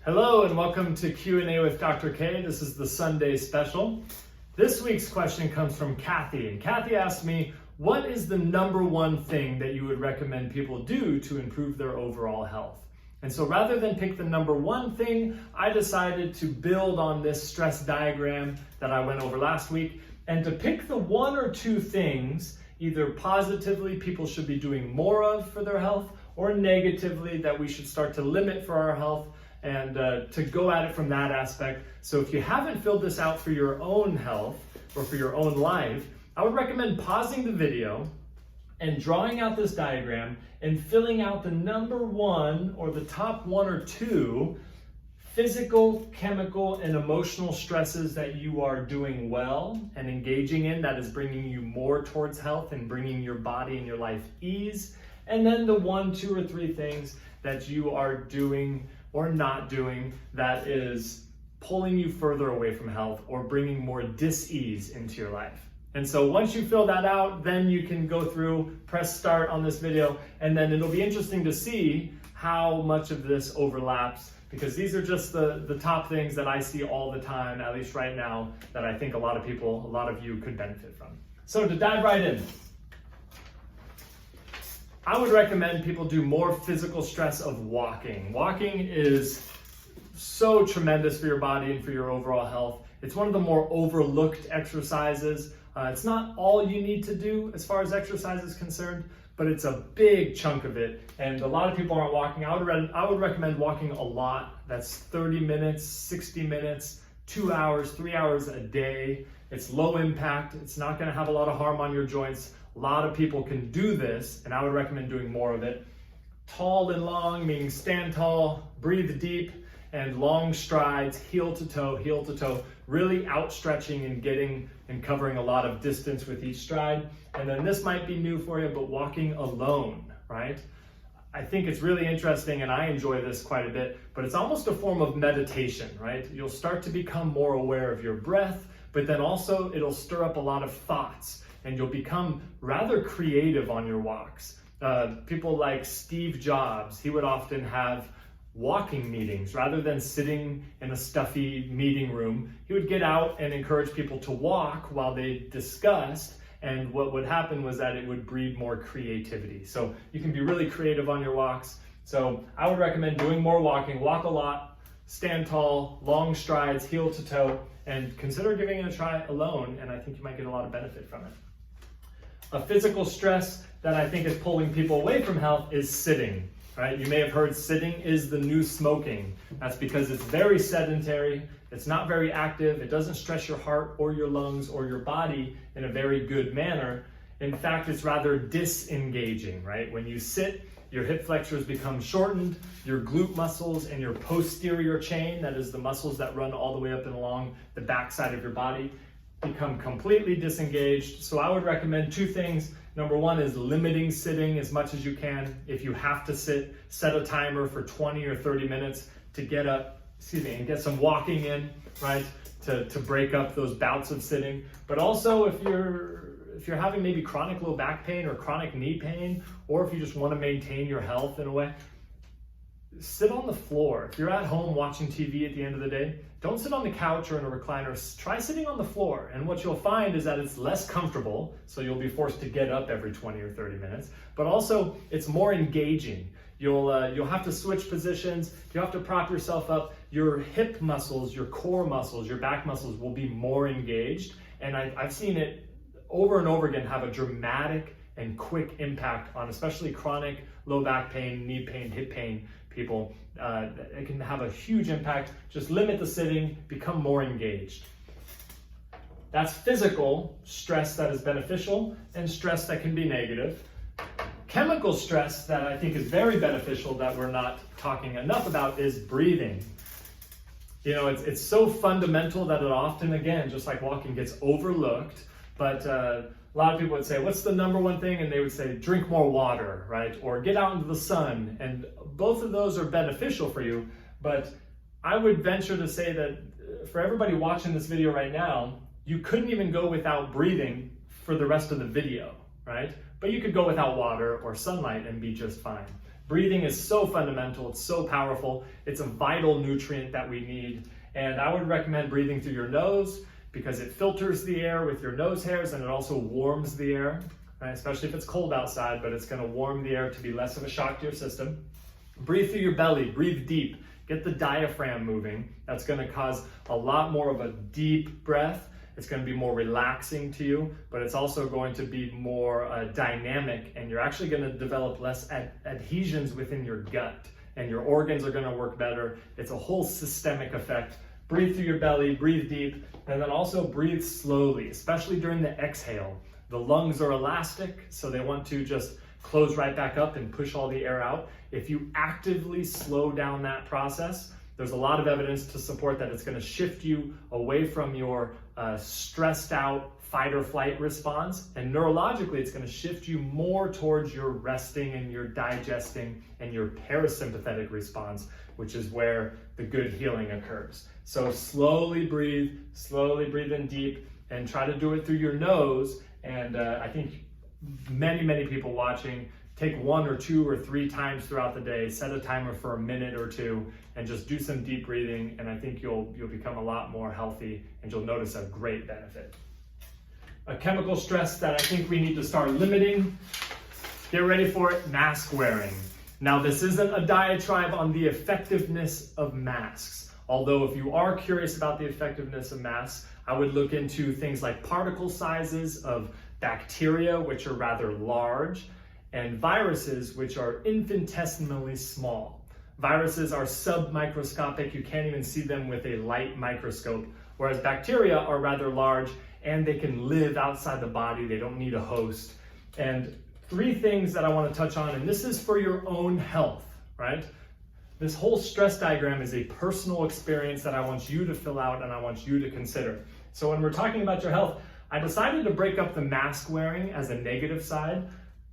Hello and welcome to Q&A with Dr. K. This is the Sunday special. This week's question comes from Kathy, and Kathy asked me, what is the number one thing that you would recommend people do to improve their overall health? And so rather than pick the number one thing, I decided to build on this stress diagram that I went over last week and to pick the one or two things, either positively people should be doing more of for their health, or negatively that we should start to limit for our health, and to go at it from that aspect. So if you haven't filled this out for your own health or for your own life, I would recommend pausing the video and drawing out this diagram and filling out the number one or the top one or two physical, chemical, and emotional stresses that you are doing well and engaging in that is bringing you more towards health and bringing your body and your life ease. And then the one, two, or three things that you are doing or not doing that is pulling you further away from health or bringing more dis-ease into your life. And so once you fill that out, then you can go through, press start on this video, and then it'll be interesting to see how much of this overlaps, because these are just the top things that I see all the time, at least right now, that I think a lot of you could benefit from. So to dive right in, I would recommend people do more physical stress of walking. Walking is so tremendous for your body and for your overall health. It's one of the more overlooked exercises. It's not all you need to do as far as exercise is concerned, but it's a big chunk of it. And a lot of people aren't walking. I would recommend walking a lot. That's 30 minutes, 60 minutes, 2 hours, 3 hours a day. It's low impact. It's not going to have a lot of harm on your joints. A lot of people can do this, and I would recommend doing more of it. Tall and long, meaning stand tall, breathe deep, and long strides, heel to toe, really outstretching and getting and covering a lot of distance with each stride. And then this might be new for you, but walking alone, right? I think it's really interesting, and I enjoy this quite a bit, but it's almost a form of meditation, right? You'll start to become more aware of your breath, but then also it'll stir up a lot of thoughts, and you'll become rather creative on your walks. People like Steve Jobs, he would often have walking meetings rather than sitting in a stuffy meeting room. He would get out and encourage people to walk while they discussed, and what would happen was that it would breed more creativity. So you can be really creative on your walks. So I would recommend doing more walking. Walk a lot, stand tall, long strides, heel to toe, and consider giving it a try alone, and I think you might get a lot of benefit from it. A physical stress that I think is pulling people away from health is sitting, right? You may have heard sitting is the new smoking. That's because it's very sedentary, it's not very active, it doesn't stress your heart or your lungs or your body in a very good manner. In fact, it's rather disengaging, right? When you sit, your hip flexors become shortened, your glute muscles and your posterior chain, that is the muscles that run all the way up and along the backside of your body, become completely disengaged. So I would recommend two things. Number one is limiting sitting as much as you can. If you have to sit, set a timer for 20 or 30 minutes to get up, and get some walking in, right? To break up those bouts of sitting. But also if you're having maybe chronic low back pain or chronic knee pain, or if you just want to maintain your health in a way, sit on the floor. If you're at home watching TV at the end of the day, don't sit on the couch or in a recliner. Try sitting on the floor. And what you'll find is that it's less comfortable, so you'll be forced to get up every 20 or 30 minutes, but also it's more engaging. You'll have to switch positions. You have to prop yourself up. Your hip muscles, your core muscles, your back muscles will be more engaged. And I've seen it over and over again have a dramatic and quick impact on especially chronic low back pain, knee pain, hip pain people. It can have a huge impact. Just limit the sitting, become more engaged. That's physical stress that is beneficial and stress that can be negative. Chemical stress that I think is very beneficial that we're not talking enough about is breathing. You know, it's so fundamental that it often, again, just like walking, gets overlooked. But a lot of people would say, what's the number one thing? And they would say, drink more water, right? Or get out into the sun. And both of those are beneficial for you. But I would venture to say that for everybody watching this video right now, you couldn't even go without breathing for the rest of the video, right? But you could go without water or sunlight and be just fine. Breathing is so fundamental, it's so powerful, it's a vital nutrient that we need. And I would recommend breathing through your nose because it filters the air with your nose hairs and it also warms the air, right? Especially if it's cold outside, but it's gonna warm the air to be less of a shock to your system. Breathe through your belly, breathe deep, get the diaphragm moving. That's gonna cause a lot more of a deep breath. It's going to be more relaxing to you, but it's also going to be more dynamic, and you're actually going to develop less adhesions within your gut, and your organs are going to work better. It's a whole systemic effect. Breathe through your belly, breathe deep, and then also breathe slowly, especially during the exhale. The lungs are elastic, so they want to just close right back up and push all the air out. If you actively slow down that process, there's a lot of evidence to support that it's going to shift you away from your stressed out fight or flight response, and neurologically it's going to shift you more towards your resting and your digesting and your parasympathetic response, which is where the good healing occurs. So slowly breathe in deep, and try to do it through your nose. And I think many people watching, take 1 or 2 or 3 times throughout the day, set a timer for a minute or 2, and just do some deep breathing, and I think you'll become a lot more healthy, and you'll notice a great benefit. A chemical stress that I think we need to start limiting, get ready for it, mask wearing. Now, this isn't a diatribe on the effectiveness of masks, although if you are curious about the effectiveness of masks, I would look into things like particle sizes of bacteria, which are rather large, and viruses, which are infinitesimally small. Viruses are submicroscopic, you can't even see them with a light microscope, whereas bacteria are rather large and they can live outside the body, they don't need a host. And 3 things that I want to touch on, and this is for your own health, right? This whole stress diagram is a personal experience that I want you to fill out and I want you to consider. So when we're talking about your health, I decided to break up the mask wearing as a negative side,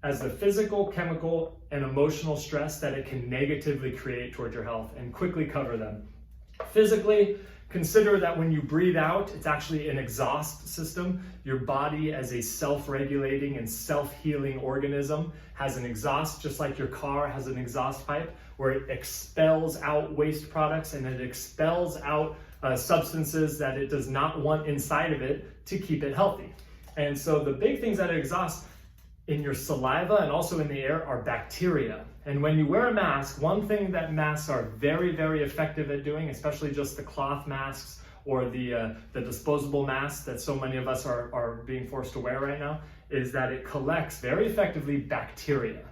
as the physical, chemical, and emotional stress that it can negatively create toward your health, and quickly cover them. Physically, consider that when you breathe out, it's actually an exhaust system. Your body, as a self-regulating and self-healing organism, has an exhaust, just like your car has an exhaust pipe, where it expels out waste products and it expels out substances that it does not want inside of it to keep it healthy. And so the big things that it exhausts in your saliva and also in the air are bacteria. And when you wear a mask, one thing that masks are very effective at doing, especially just the cloth masks or the disposable masks that so many of us are being forced to wear right now, is that it collects very effectively bacteria.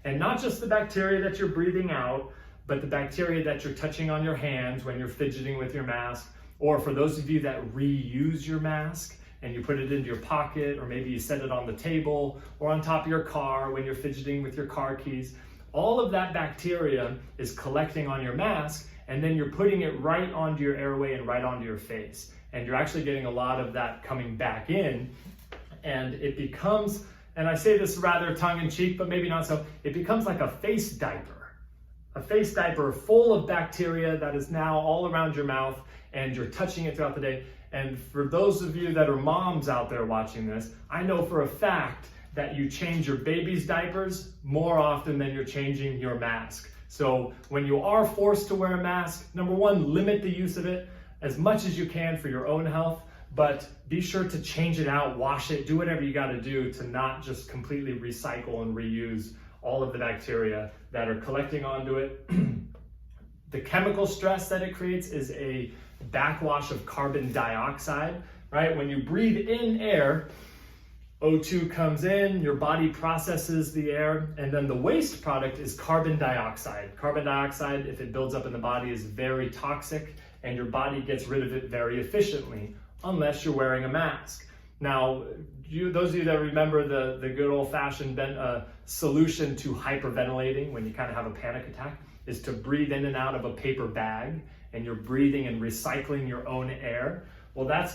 And not just the bacteria that you're breathing out, but the bacteria that you're touching on your hands when you're fidgeting with your mask, or for those of you that reuse your mask, and you put it into your pocket, or maybe you set it on the table or on top of your car when you're fidgeting with your car keys. All of that bacteria is collecting on your mask, and then you're putting it right onto your airway and right onto your face. And you're actually getting a lot of that coming back in, and it becomes, and I say this rather tongue-in-cheek, but maybe not so, it becomes like a face diaper. A face diaper full of bacteria that is now all around your mouth, and you're touching it throughout the day. And for those of you that are moms out there watching this, I know for a fact that you change your baby's diapers more often than you're changing your mask. So when you are forced to wear a mask, number 1, limit the use of it as much as you can for your own health, but be sure to change it out, wash it, do whatever you got to do to not just completely recycle and reuse all of the bacteria that are collecting onto it. The chemical stress that it creates is a backwash of carbon dioxide, right? When you breathe in air, O2 comes in, your body processes the air, and then the waste product is carbon dioxide. Carbon dioxide, if it builds up in the body, is very toxic, and your body gets rid of it very efficiently, unless you're wearing a mask. Now, those of you that remember the good old-fashioned solution to hyperventilating when you kind of have a panic attack is to breathe in and out of a paper bag, and you're breathing and recycling your own air. Well, that's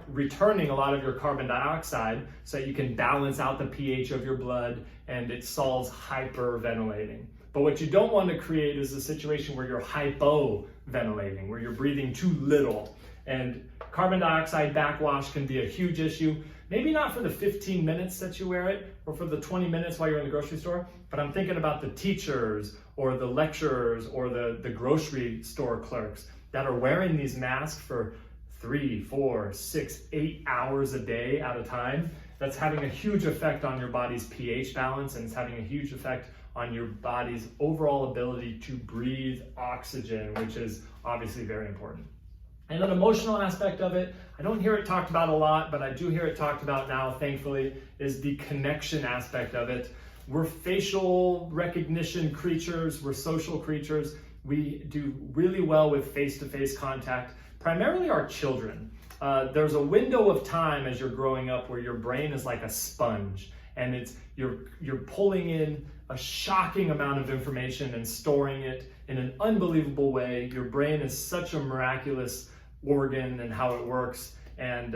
returning a lot of your carbon dioxide so that you can balance out the pH of your blood, and it solves hyperventilating. But what you don't want to create is a situation where you're hypoventilating, where you're breathing too little. And carbon dioxide backwash can be a huge issue. Maybe not for the 15 minutes that you wear it or for the 20 minutes while you're in the grocery store, but I'm thinking about the teachers or the lecturers or the grocery store clerks that are wearing these masks for 3, 4, 6, 8 hours a day at a time. That's having a huge effect on your body's pH balance, and it's having a huge effect on your body's overall ability to breathe oxygen, which is obviously very important. And an emotional aspect of it, I don't hear it talked about a lot, but I do hear it talked about now, thankfully, is the connection aspect of it. We're facial recognition creatures, we're social creatures. We do really well with face-to-face contact, primarily our children. There's a window of time as you're growing up where your brain is like a sponge, and you're pulling in a shocking amount of information and storing it in an unbelievable way. Your brain is such a miraculous organ and how it works, and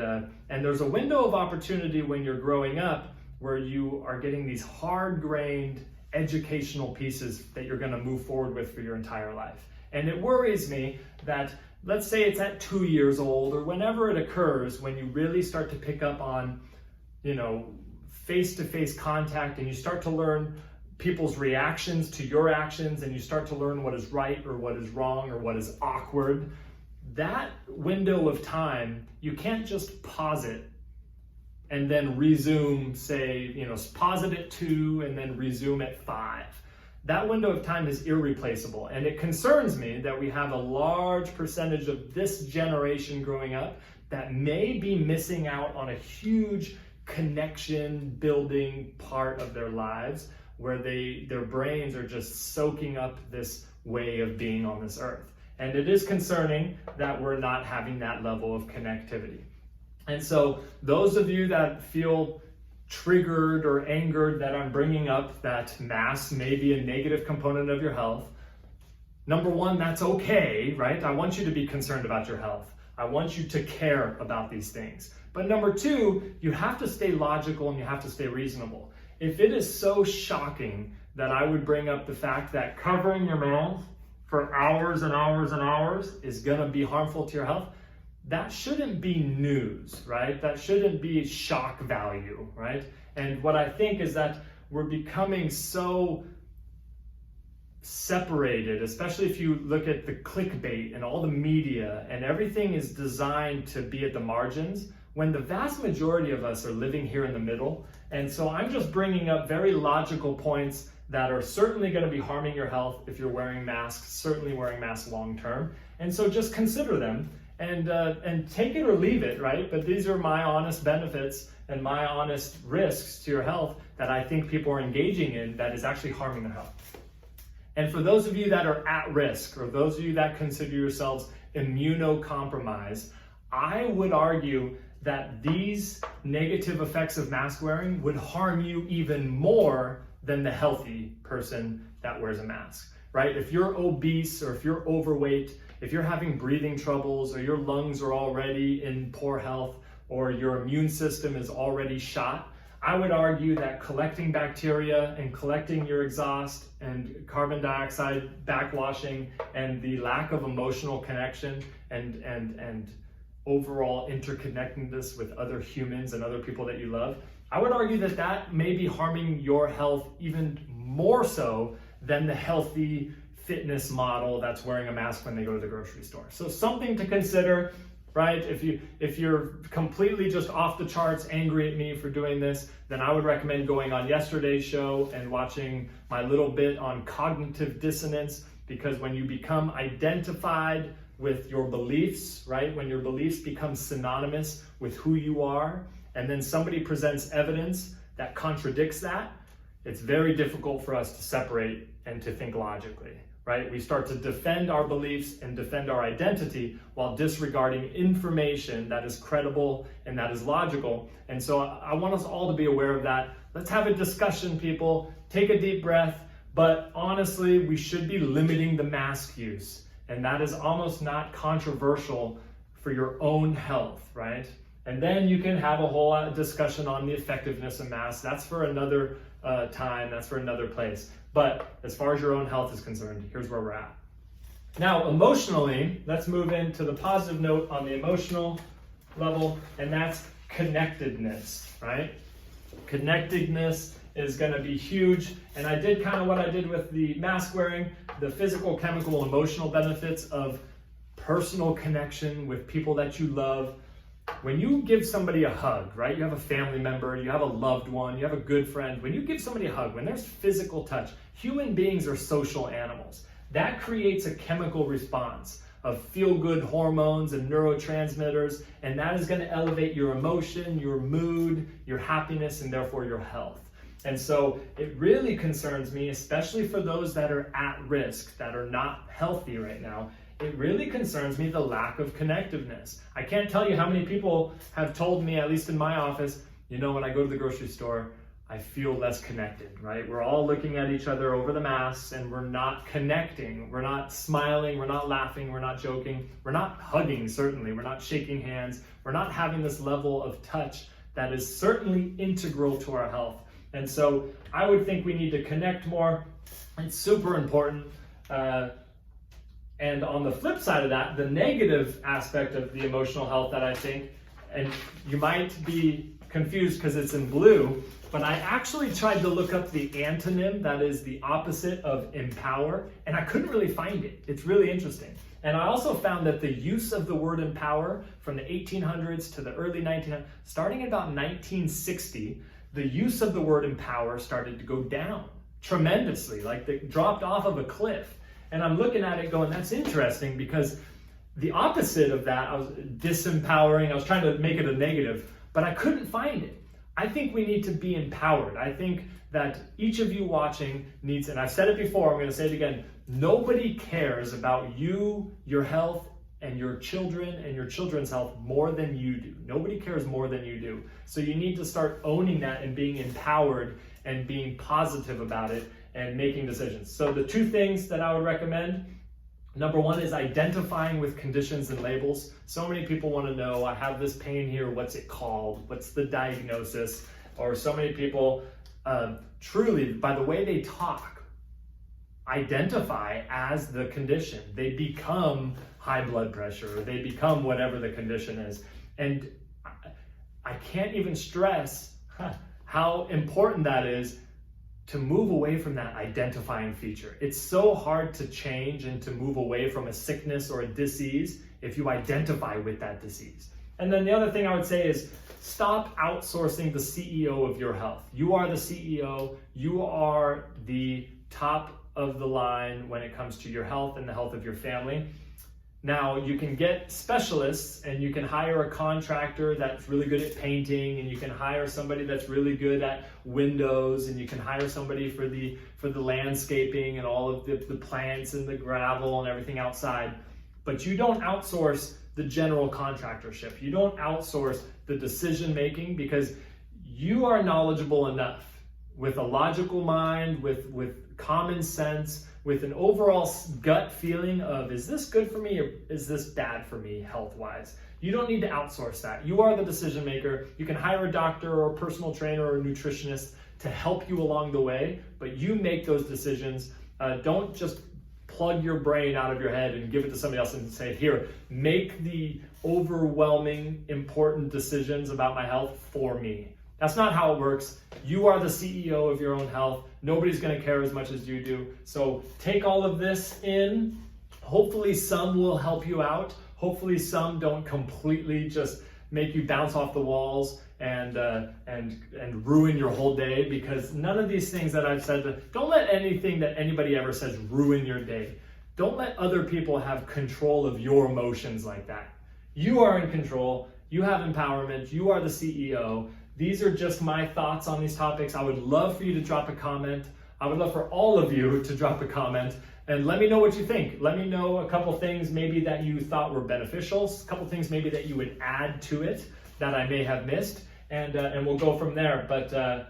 there's a window of opportunity when you're growing up where you are getting these hard-grained educational pieces that you're going to move forward with for your entire life. And it worries me that, let's say it's at 2 years old or whenever it occurs, when you really start to pick up on, face-to-face contact, and you start to learn people's reactions to your actions, and you start to learn what is right or what is wrong or what is awkward. That window of time, you can't just pause it and then resume, say, pause it at 2 and then resume at 5. That window of time is irreplaceable, and it concerns me that we have a large percentage of this generation growing up that may be missing out on a huge connection building part of their lives, where their brains are just soaking up this way of being on this earth. And it is concerning that we're not having that level of connectivity. And so those of you that feel triggered or angered that I'm bringing up that masks may be a negative component of your health, number one, that's okay, right? I want you to be concerned about your health. I want you to care about these things. But number two, you have to stay logical and you have to stay reasonable. If it is so shocking that I would bring up the fact that covering your mouth for hours and hours and hours is gonna be harmful to your health, that shouldn't be news, right? That shouldn't be shock value, right? And what I think is that we're becoming so separated, especially if you look at the clickbait and all the media, and everything is designed to be at the margins, when the vast majority of us are living here in the middle. And so I'm just bringing up very logical points that are certainly going to be harming your health if you're wearing masks, certainly wearing masks long term. And so just consider them and take it or leave it, right? But these are my honest benefits and my honest risks to your health that I think people are engaging in that is actually harming their health. And for those of you that are at risk, or those of you that consider yourselves immunocompromised, I would argue that these negative effects of mask wearing would harm you even more than the healthy person that wears a mask, right? If you're obese or if you're overweight, if you're having breathing troubles or your lungs are already in poor health or your immune system is already shot, I would argue that collecting bacteria and collecting your exhaust and carbon dioxide backwashing and the lack of emotional connection and overall interconnectedness with other humans and other people that you love, I would argue that that may be harming your health even more so than the healthy fitness model that's wearing a mask when they go to the grocery store. So something to consider, right? If you're completely just off the charts angry at me for doing this, then I would recommend going on yesterday's show and watching my little bit on cognitive dissonance, because when you become identified with your beliefs, right? When your beliefs become synonymous with who you are, and then somebody presents evidence that contradicts that, it's very difficult for us to separate and to think logically, right? We start to defend our beliefs and defend our identity while disregarding information that is credible and that is logical. And so I want us all to be aware of that. Let's have a discussion, people. Take a deep breath. But honestly, we should be limiting the mask use. And that is almost not controversial for your own health, right? And then you can have a whole discussion on the effectiveness of masks. That's for another time, that's for another place. But as far as your own health is concerned, here's where we're at. Now, emotionally, let's move into the positive note on the emotional level, and that's connectedness, right? Connectedness is going to be huge. And I did kind of what I did with the mask wearing, the physical, chemical, emotional benefits of personal connection with people that you love. When you give somebody a hug, right? You have a family member, you have a loved one, you have a good friend. When you give somebody a hug, when there's physical touch, human beings are social animals. That creates a chemical response of feel-good hormones and neurotransmitters, and that is going to elevate your emotion, your mood, your happiness, and therefore your health. And so it really concerns me, especially for those that are at risk, that are not healthy right now. It really concerns me the lack of connectiveness. I can't tell you how many people have told me, at least in my office, you know, when I go to the grocery store, I feel less connected, right? We're all looking at each other over the masks and we're not connecting. We're not smiling, we're not laughing, we're not joking, we're not hugging, certainly. We're not shaking hands. We're not having this level of touch that is certainly integral to our health. And so I would think we need to connect more. It's super important. And on the flip side of that, the negative aspect of the emotional health that I think, and you might be confused because it's in blue, but I actually tried to look up the antonym, that is the opposite of empower, and I couldn't really find it. It's really interesting. And I also found that the use of the word empower from the 1800s to the early 1900s, starting at about 1960, the use of the word empower started to go down tremendously, like they dropped off of a cliff. And I'm looking at it going, that's interesting, because the opposite of that, I was disempowering, I was trying to make it a negative, but I couldn't find it. I think we need to be empowered. I think that each of you watching needs, and I've said it before, I'm going to say it again, nobody cares about you, your health, and your children and your children's health more than you do. Nobody cares more than you do. So you need to start owning that and being empowered and being positive about it and making decisions. So the two things that I would recommend, number one is identifying with conditions and labels. So many people want to know, I have this pain here, what's it called? What's the diagnosis? Or so many people truly, by the way they talk, identify as the condition. They become high blood pressure, or they become whatever the condition is. And I can't even stress how important that is to move away from that identifying feature. It's so hard to change and to move away from a sickness or a disease if you identify with that disease. And then the other thing I would say is stop outsourcing the CEO of your health. You are the CEO, you are the top of the line when it comes to your health and the health of your family. Now, you can get specialists and you can hire a contractor that's really good at painting, and you can hire somebody that's really good at windows, and you can hire somebody for the landscaping and all of the plants and the gravel and everything outside. But you don't outsource the general contractorship. You don't outsource the decision making, because you are knowledgeable enough with a logical mind, with common sense, with an overall gut feeling of, is this good for me or is this bad for me health-wise? You don't need to outsource that. You are the decision maker. You can hire a doctor or a personal trainer or a nutritionist to help you along the way, but you make those decisions. Don't just plug your brain out of your head and give it to somebody else and say, here, make the overwhelming, important decisions about my health for me. That's not how it works. You are the CEO of your own health. Nobody's going to care as much as you do. So take all of this in. Hopefully some will help you out. Hopefully some don't completely just make you bounce off the walls and ruin your whole day, because none of these things that I've said, don't let anything that anybody ever says ruin your day. Don't let other people have control of your emotions like that. You are in control. You have empowerment. You are the CEO. These are just my thoughts on these topics. I would love for you to drop a comment. I would love for all of you to drop a comment and let me know what you think. Let me know a couple things maybe that you thought were beneficial, a couple things maybe that you would add to it that I may have missed, and we'll go from there. But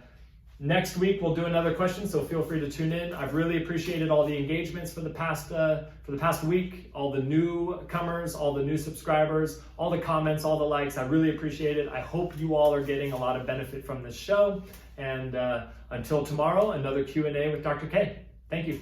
next week we'll do another question, so feel free to tune in. I've really appreciated all the engagements for the past week, all the newcomers, all the new subscribers, all the comments, all the likes. I really appreciate it. I hope you all are getting a lot of benefit from this show. And until tomorrow, another Q&A with Dr. K. Thank you.